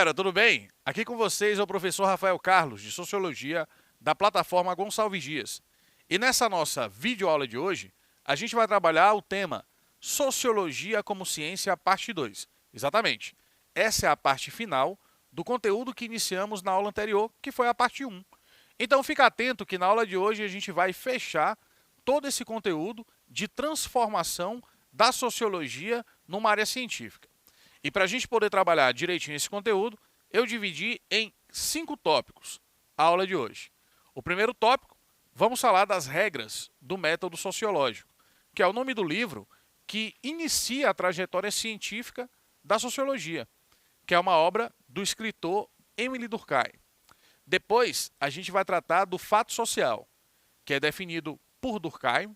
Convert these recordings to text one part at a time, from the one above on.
galera, tudo bem? Aqui com vocês é o professor Rafael Carlos, de Sociologia, da plataforma Gonçalves Dias. E nessa nossa videoaula de hoje, a gente vai trabalhar o tema Sociologia como Ciência, parte 2. Exatamente. Essa é a parte final do conteúdo que iniciamos na aula anterior, que foi a parte 1. Então fica atento que na aula de hoje a gente vai fechar todo esse conteúdo de transformação da sociologia numa área científica. E para a gente poder trabalhar direitinho esse conteúdo, eu dividi em 5 tópicos a aula de hoje. O primeiro tópico, vamos falar das regras do método sociológico, que é o nome do livro que inicia a trajetória científica da sociologia, que é uma obra do escritor Émile Durkheim. Depois, a gente vai tratar do fato social, que é definido por Durkheim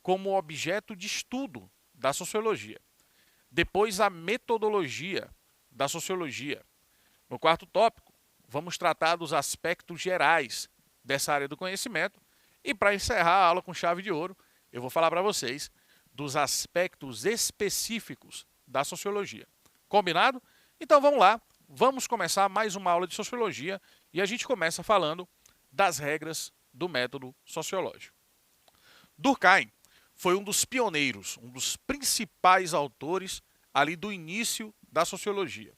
como objeto de estudo da sociologia. Depois, a metodologia da sociologia. No quarto tópico, vamos tratar dos aspectos gerais dessa área do conhecimento. E para encerrar a aula com chave de ouro, eu vou falar para vocês dos aspectos específicos da sociologia. Combinado? Então vamos lá, vamos começar mais uma aula de sociologia e a gente começa falando das regras do método sociológico. Durkheim foi um dos pioneiros, um dos principais autores ali do início da sociologia.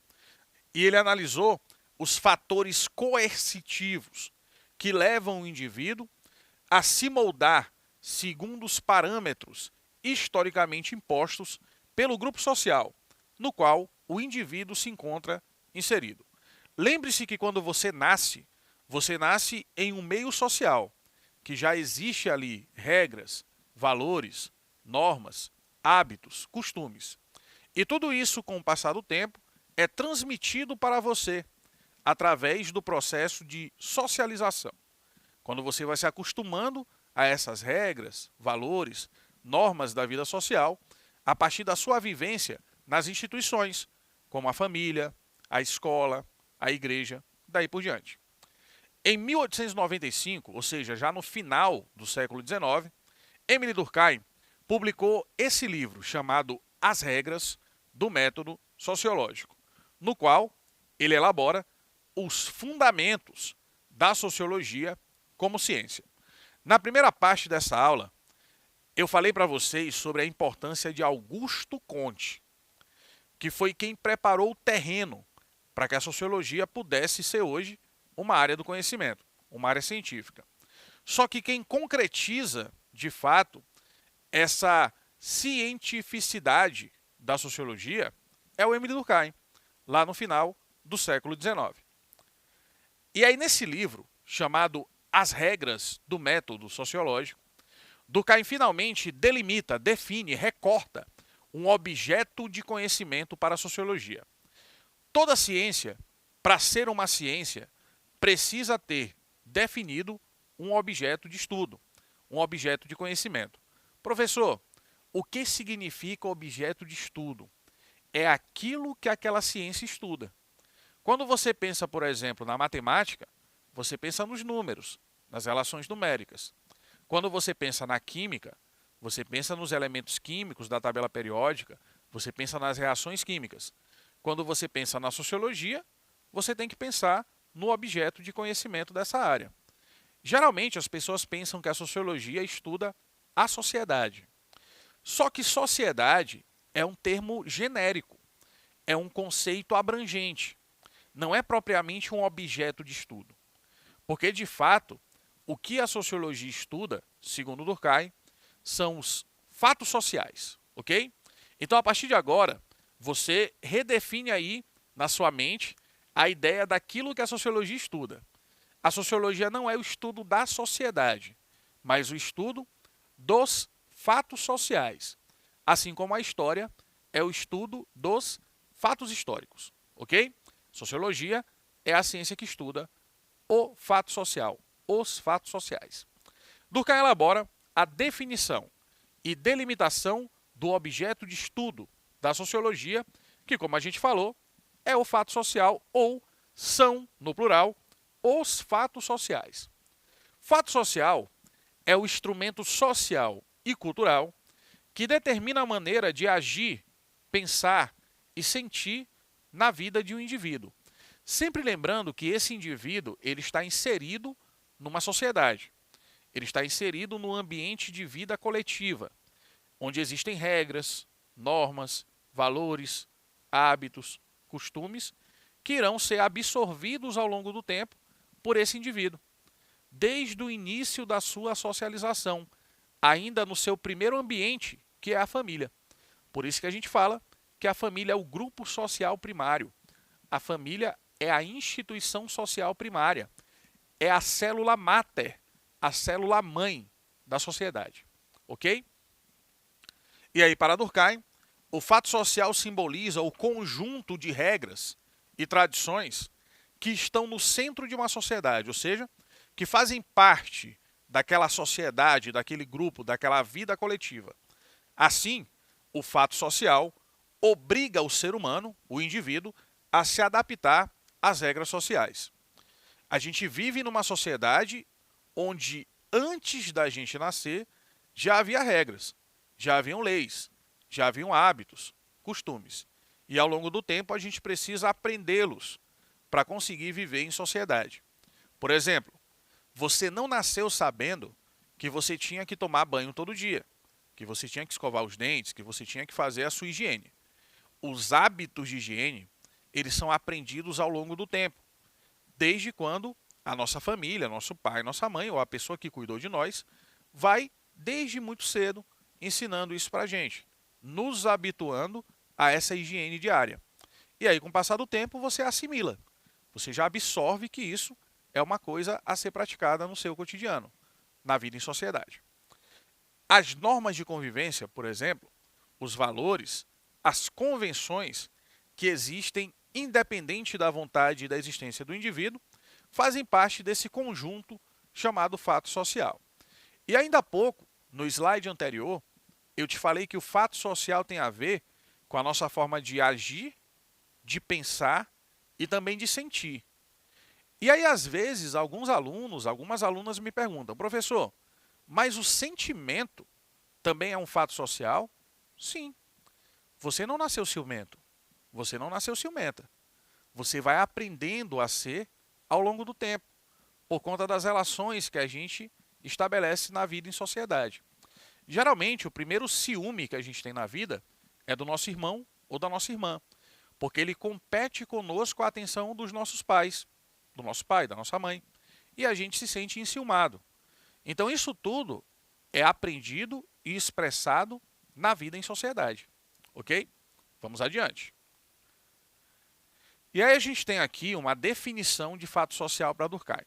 E ele analisou os fatores coercitivos que levam o indivíduo a se moldar segundo os parâmetros historicamente impostos pelo grupo social, no qual o indivíduo se encontra inserido. Lembre-se que quando você nasce em um meio social, que já existe ali regras, valores, normas, hábitos, costumes. E tudo isso, com o passar do tempo, é transmitido para você através do processo de socialização. Quando você vai se acostumando a essas regras, valores, normas da vida social, a partir da sua vivência nas instituições, como a família, a escola, a igreja, daí por diante. Em 1895, ou seja, já no final do século XIX, Émile Durkheim publicou esse livro chamado As Regras do Método Sociológico, no qual ele elabora os fundamentos da sociologia como ciência. Na primeira parte dessa aula, eu falei para vocês sobre a importância de Augusto Comte, que foi quem preparou o terreno para que a sociologia pudesse ser hoje uma área do conhecimento, uma área científica. Só que quem concretiza, de fato, essa cientificidade da sociologia é o Émile Durkheim, lá no final do século XIX. E aí, nesse livro, chamado As Regras do Método Sociológico, Durkheim finalmente delimita, define, recorta um objeto de conhecimento para a sociologia. Toda ciência, para ser uma ciência, precisa ter definido um objeto de estudo, um objeto de conhecimento. Professor, o que significa objeto de estudo? É aquilo que aquela ciência estuda. Quando você pensa, por exemplo, na matemática, você pensa nos números, nas relações numéricas. Quando você pensa na química, você pensa nos elementos químicos da tabela periódica, você pensa nas reações químicas. Quando você pensa na sociologia, você tem que pensar no objeto de conhecimento dessa área. Geralmente, as pessoas pensam que a sociologia estuda a sociedade. Só que sociedade é um termo genérico, é um conceito abrangente, não é propriamente um objeto de estudo. Porque, de fato, o que a sociologia estuda, segundo Durkheim, são os fatos sociais, ok? Então, a partir de agora, você redefine aí na sua mente a ideia daquilo que a sociologia estuda. A sociologia não é o estudo da sociedade, mas o estudo dos fatos sociais, assim como a história é o estudo dos fatos históricos, ok? Sociologia é a ciência que estuda o fato social, os fatos sociais. Durkheim elabora a definição e delimitação do objeto de estudo da sociologia, que, como a gente falou, é o fato social ou são, no plural, os fatos sociais. Fato social é o instrumento social e cultural que determina a maneira de agir, pensar e sentir na vida de um indivíduo, Sempre lembrando que esse indivíduo ele está inserido numa sociedade. Ele está inserido no ambiente de vida coletiva, onde existem regras, normas, valores, hábitos, costumes que irão ser absorvidos ao longo do tempo por esse indivíduo, desde o início da sua socialização, ainda no seu primeiro ambiente, que é a família. Por isso que a gente fala que a família é o grupo social primário. A família é a instituição social primária. É a célula máter, a célula mãe da sociedade. Ok? E aí, para Durkheim, o fato social simboliza o conjunto de regras e tradições que estão no centro de uma sociedade, ou seja, que fazem parte daquela sociedade, daquele grupo, daquela vida coletiva. Assim, o fato social obriga o ser humano, o indivíduo, a se adaptar às regras sociais. A gente vive numa sociedade onde, antes da gente nascer, já havia regras, já haviam leis, já haviam hábitos, costumes. E ao longo do tempo a gente precisa aprendê-los para conseguir viver em sociedade. Por exemplo, você não nasceu sabendo que você tinha que tomar banho todo dia, que você tinha que escovar os dentes, que você tinha que fazer a sua higiene. Os hábitos de higiene, eles são aprendidos ao longo do tempo, desde quando a nossa família, nosso pai, nossa mãe ou a pessoa que cuidou de nós, vai desde muito cedo ensinando isso para a gente, nos habituando a essa higiene diária. E aí, com o passar do tempo, você assimila. Você já absorve que isso é uma coisa a ser praticada no seu cotidiano, na vida em sociedade. As normas de convivência, por exemplo, os valores, as convenções que existem independente da vontade e da existência do indivíduo, fazem parte desse conjunto chamado fato social. E ainda há pouco, no slide anterior, eu te falei que o fato social tem a ver com a nossa forma de agir, de pensar e também de sentir. E aí, às vezes, alguns alunos, algumas alunas me perguntam, professor, mas o sentimento também é um fato social? Sim. Você não nasceu ciumento. Você não nasceu ciumenta. Você vai aprendendo a ser ao longo do tempo, por conta das relações que a gente estabelece na vida em sociedade. Geralmente, o primeiro ciúme que a gente tem na vida é do nosso irmão ou da nossa irmã, porque ele compete conosco a atenção dos nossos pais, do nosso pai, da nossa mãe, e a gente se sente enciumado. Então, isso tudo é aprendido e expressado na vida em sociedade. Ok? Vamos adiante. E aí a gente tem aqui uma definição de fato social para Durkheim.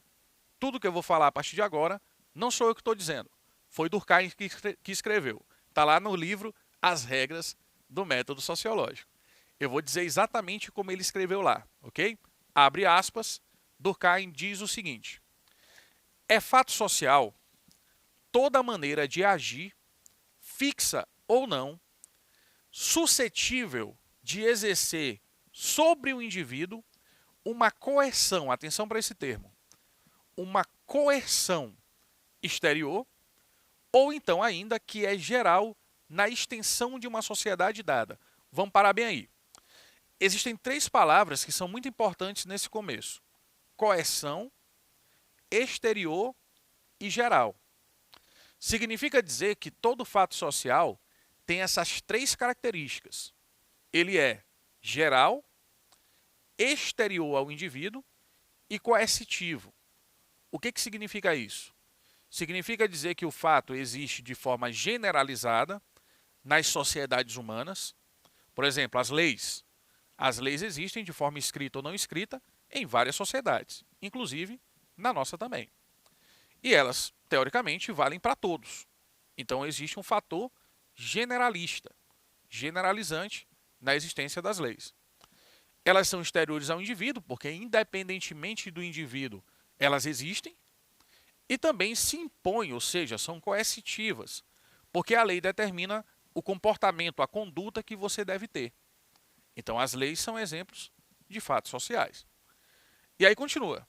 Tudo que eu vou falar a partir de agora, não sou eu que estou dizendo. Foi Durkheim que escreveu. Está lá no livro As Regras do Método Sociológico. Eu vou dizer exatamente como ele escreveu lá, ok? Abre aspas, Durkheim diz o seguinte: é fato social toda maneira de agir, fixa ou não, suscetível de exercer sobre o indivíduo uma coerção, atenção para esse termo, uma coerção exterior, ou então ainda que é geral na extensão de uma sociedade dada. Vamos parar bem aí. Existem três palavras que são muito importantes nesse começo: coerção, exterior e geral. Significa dizer que todo fato social tem essas três características. Ele é geral, exterior ao indivíduo e coercitivo. O que significa isso? Significa dizer que o fato existe de forma generalizada nas sociedades humanas. Por exemplo, as leis. As leis existem de forma escrita ou não escrita em várias sociedades, inclusive na nossa também. E elas, teoricamente, valem para todos. Então, existe um fator generalista, generalizante na existência das leis. Elas são exteriores ao indivíduo, porque independentemente do indivíduo, elas existem, e também se impõem, ou seja, são coercitivas, porque a lei determina o comportamento, a conduta que você deve ter. Então, as leis são exemplos de fatos sociais. E aí continua.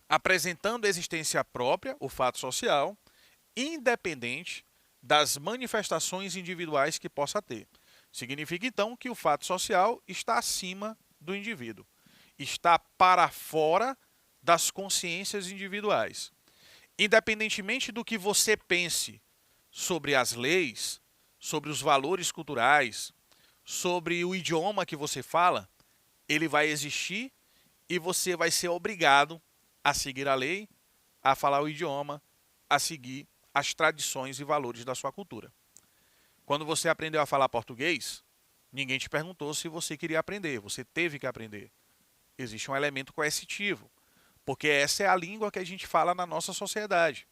Apresentando a existência própria, o fato social, independente das manifestações individuais que possa ter. Significa, então, que o fato social está acima do indivíduo. está para fora das consciências individuais. Independentemente do que você pense sobre as leis, sobre os valores culturais, sobre o idioma que você fala, ele vai existir e você vai ser obrigado a seguir a lei, a falar o idioma, a seguir as tradições e valores da sua cultura. Quando você aprendeu a falar português, ninguém te perguntou se você queria aprender, você teve que aprender. Existe um elemento coercitivo, porque essa é a língua que a gente fala na nossa sociedade.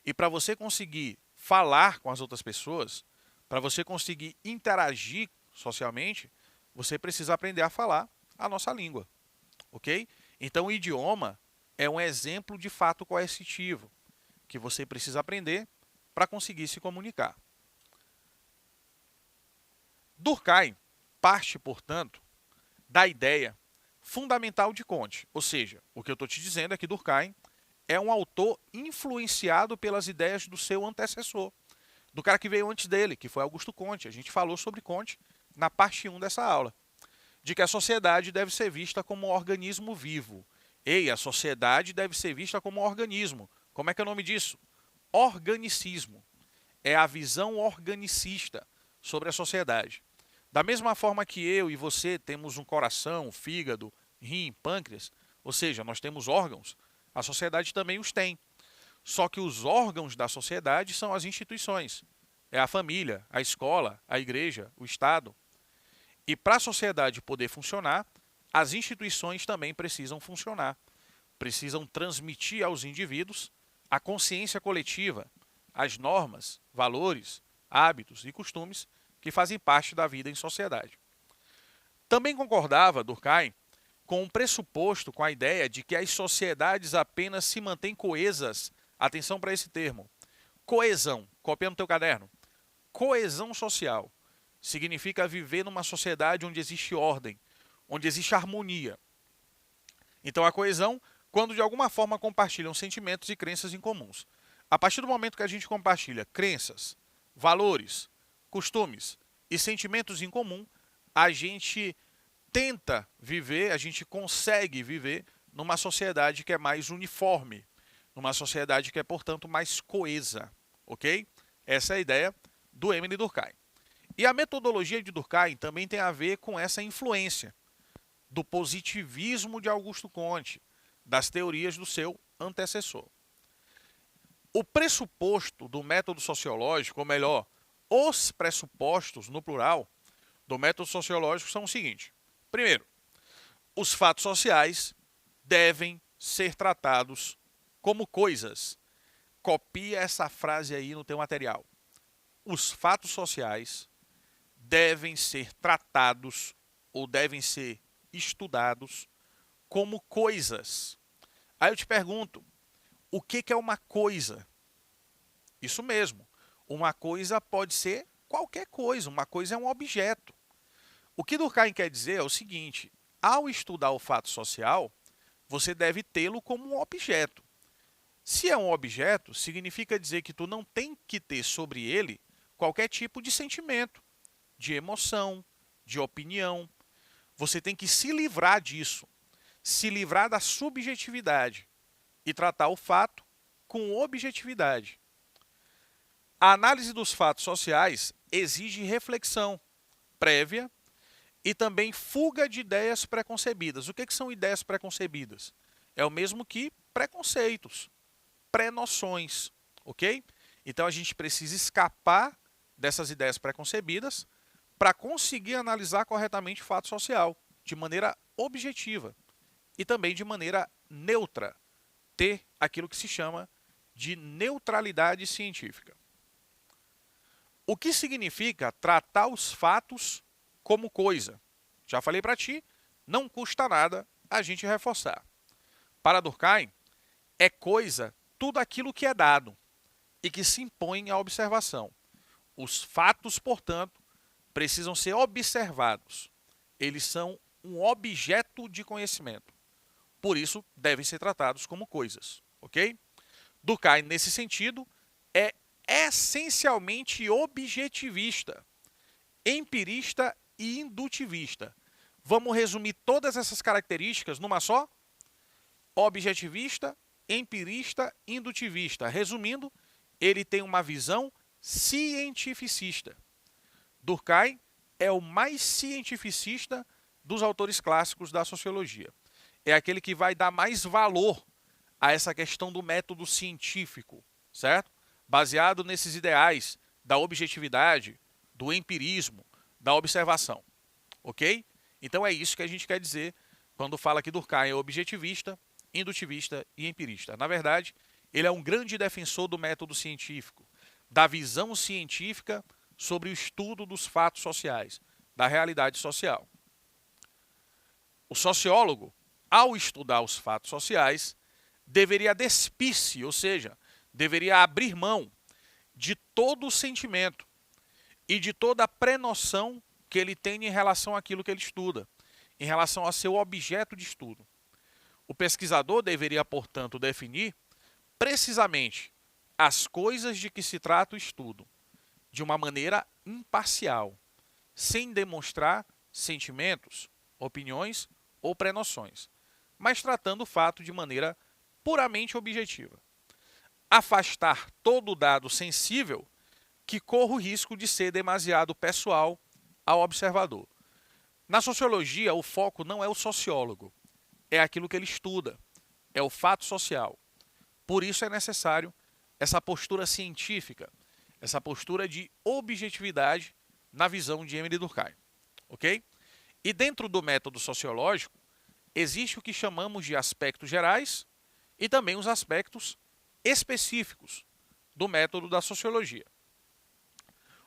E para você conseguir falar com as outras pessoas, para você conseguir interagir socialmente, você precisa aprender a falar a nossa língua, ok? Então o idioma é um exemplo de fato coercitivo que você precisa aprender para conseguir se comunicar. Durkheim parte, portanto, da ideia fundamental de Comte, ou seja, o que eu estou te dizendo é que Durkheim é um autor influenciado pelas ideias do seu antecessor, do cara que veio antes dele, que foi Augusto Comte. A gente falou sobre Comte na parte 1 dessa aula, de que a sociedade deve ser vista como um organismo vivo. Ei, a sociedade deve ser vista como um organismo. Como é que é o nome disso? Organicismo. É a visão organicista sobre a sociedade. Da mesma forma que eu e você temos um coração, fígado, rim, pâncreas, ou seja, nós temos órgãos, a sociedade também os tem. Só que os órgãos da sociedade são as instituições. É a família, a escola, a igreja, o Estado. E para a sociedade poder funcionar, as instituições também precisam funcionar. Precisam transmitir aos indivíduos a consciência coletiva, as normas, valores, hábitos e costumes que fazem parte da vida em sociedade. Também concordava Durkheim com um pressuposto, com a ideia de que as sociedades apenas se mantêm coesas. Atenção para esse termo. Coesão, copia no teu caderno. Coesão social significa viver numa sociedade onde existe ordem, onde existe harmonia. Então a coesão, quando de alguma forma compartilham sentimentos e crenças em comuns. A partir do momento que a gente compartilha crenças, valores, costumes e sentimentos em comum, a gente tenta viver, a gente consegue viver numa sociedade que é mais uniforme, numa sociedade que é, portanto, mais coesa, ok? Essa é a ideia do Emile Durkheim. E a metodologia de Durkheim também tem a ver com essa influência do positivismo de Augusto Comte, das teorias do seu antecessor. O pressuposto do método sociológico, ou melhor, os pressupostos, no plural, do método sociológico são o seguinte. Primeiro, os fatos sociais devem ser tratados como coisas. Copia essa frase aí no teu material. Os fatos sociais devem ser tratados ou devem ser estudados como coisas. Aí eu te pergunto, o que é uma coisa? Isso mesmo, uma coisa pode ser qualquer coisa, uma coisa é um objeto. O que Durkheim quer dizer é o seguinte, ao estudar o fato social, você deve tê-lo como um objeto. Se é um objeto, significa dizer que tu não tem que ter sobre ele qualquer tipo de sentimento, de emoção, de opinião. Você tem que se livrar disso, se livrar da subjetividade e tratar o fato com objetividade. A análise dos fatos sociais exige reflexão prévia e também fuga de ideias preconcebidas. O que são ideias preconcebidas? É o mesmo que preconceitos, pré-noções, ok? Então a gente precisa escapar dessas ideias preconcebidas para conseguir analisar corretamente o fato social, de maneira objetiva e também de maneira neutra, ter aquilo que se chama de neutralidade científica. O que significa tratar os fatos como coisa? Já falei para ti, não custa nada a gente reforçar. Para Durkheim, é coisa tudo aquilo que é dado e que se impõe à observação. Os fatos, portanto, precisam ser observados. Eles são um objeto de conhecimento. Por isso, devem ser tratados como coisas, ok? Durkheim, nesse sentido, é essencialmente objetivista, empirista e indutivista. Vamos resumir todas essas características numa só? Objetivista, empirista, indutivista. Resumindo, ele tem uma visão cientificista. Durkheim é o mais cientificista dos autores clássicos da sociologia. É aquele que vai dar mais valor a essa questão do método científico, certo? Baseado nesses ideais da objetividade, do empirismo, da observação, ok? Então é isso que a gente quer dizer quando fala que Durkheim é objetivista, indutivista e empirista. Na verdade, ele é um grande defensor do método científico, da visão científica sobre o estudo dos fatos sociais, da realidade social. O sociólogo, ao estudar os fatos sociais, deveria despir-se, ou seja, deveria abrir mão de todo o sentimento e de toda a pré-noção que ele tem em relação àquilo que ele estuda, em relação ao seu objeto de estudo. O pesquisador deveria, portanto, definir precisamente as coisas de que se trata o estudo, de uma maneira imparcial, sem demonstrar sentimentos, opiniões ou pré-noções, mas tratando o fato de maneira puramente objetiva. Afastar todo dado sensível que corra o risco de ser demasiado pessoal ao observador. Na sociologia, o foco não é o sociólogo, é aquilo que ele estuda, é o fato social. Por isso é necessário essa postura científica, essa postura de objetividade na visão de Émile Durkheim, ok? E dentro do método sociológico, existe o que chamamos de aspectos gerais e também os aspectos específicos do método da sociologia.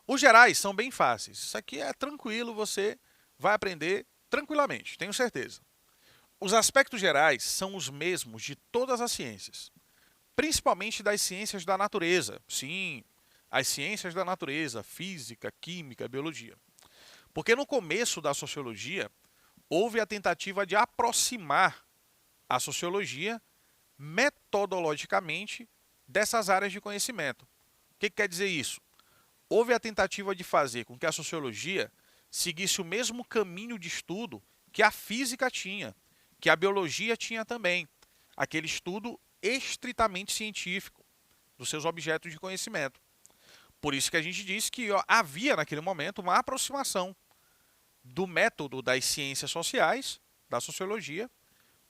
Os gerais são bem fáceis. Isso aqui é tranquilo, você vai aprender tranquilamente, tenho certeza. Os aspectos gerais são os mesmos de todas as ciências, principalmente das ciências da natureza. Sim, as ciências da natureza, física, química, biologia. Porque no começo da sociologia, houve a tentativa de aproximar a sociologia metodologicamente dessas áreas de conhecimento. O que quer dizer isso? Houve a tentativa de fazer com que a sociologia seguisse o mesmo caminho de estudo que a física tinha, que a biologia tinha também. Aquele estudo estritamente científico dos seus objetos de conhecimento. Por isso que a gente disse que havia naquele momento uma aproximação do método das ciências sociais, da sociologia,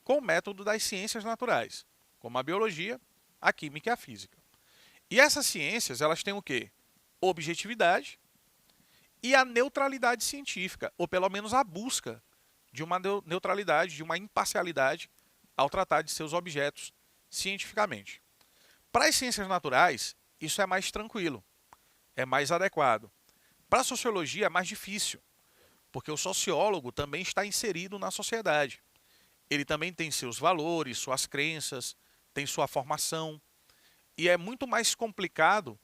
com o método das ciências naturais, como a biologia, a química e a física. E essas ciências, elas têm o quê? Objetividade e a neutralidade científica, ou pelo menos a busca de uma neutralidade, de uma imparcialidade ao tratar de seus objetos cientificamente. Para as ciências naturais, isso é mais tranquilo, é mais adequado. Para a sociologia é mais difícil, porque o sociólogo também está inserido na sociedade. Ele também tem seus valores, suas crenças, tem sua formação, e é muito mais complicado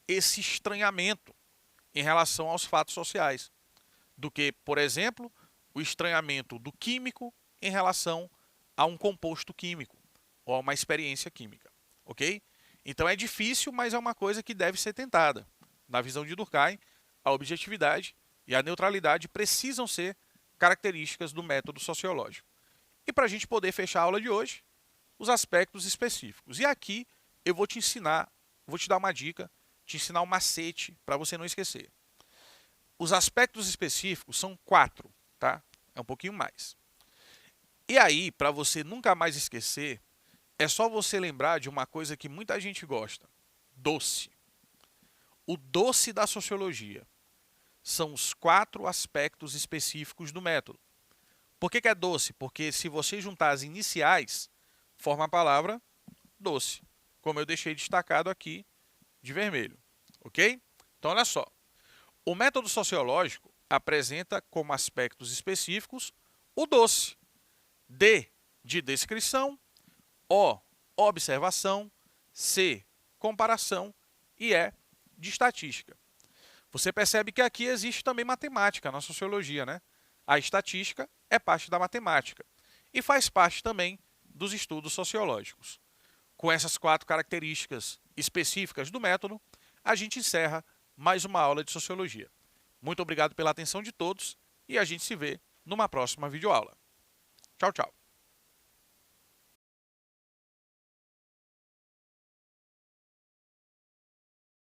esse estranhamento em relação aos fatos sociais do que, por exemplo, o estranhamento do químico em relação a um composto químico ou a uma experiência química, ok? Então é difícil, mas é uma coisa que deve ser tentada. Na visão de Durkheim, a objetividade e a neutralidade precisam ser características do método sociológico. E para a gente poder fechar a aula de hoje, os aspectos específicos. E aqui eu vou te ensinar, vou te dar uma dica, te ensinar um macete para você não esquecer. Os aspectos específicos são 4, tá? É um pouquinho mais. E aí, para você nunca mais esquecer, é só você lembrar de uma coisa que muita gente gosta: doce. O doce da sociologia são os 4 aspectos específicos do método. Por que é doce? Porque se você juntar as iniciais, forma a palavra doce, como eu deixei destacado aqui de vermelho, ok? Então, olha só. O método sociológico apresenta como aspectos específicos o doce. D, de descrição. O, observação. C, comparação. E E, de estatística. Você percebe que aqui existe também matemática na sociologia, né? A estatística é parte da matemática e faz parte também dos estudos sociológicos. Com essas 4 características específicas do método, a gente encerra mais uma aula de sociologia. Muito obrigado pela atenção de todos e a gente se vê numa próxima videoaula. Tchau, tchau.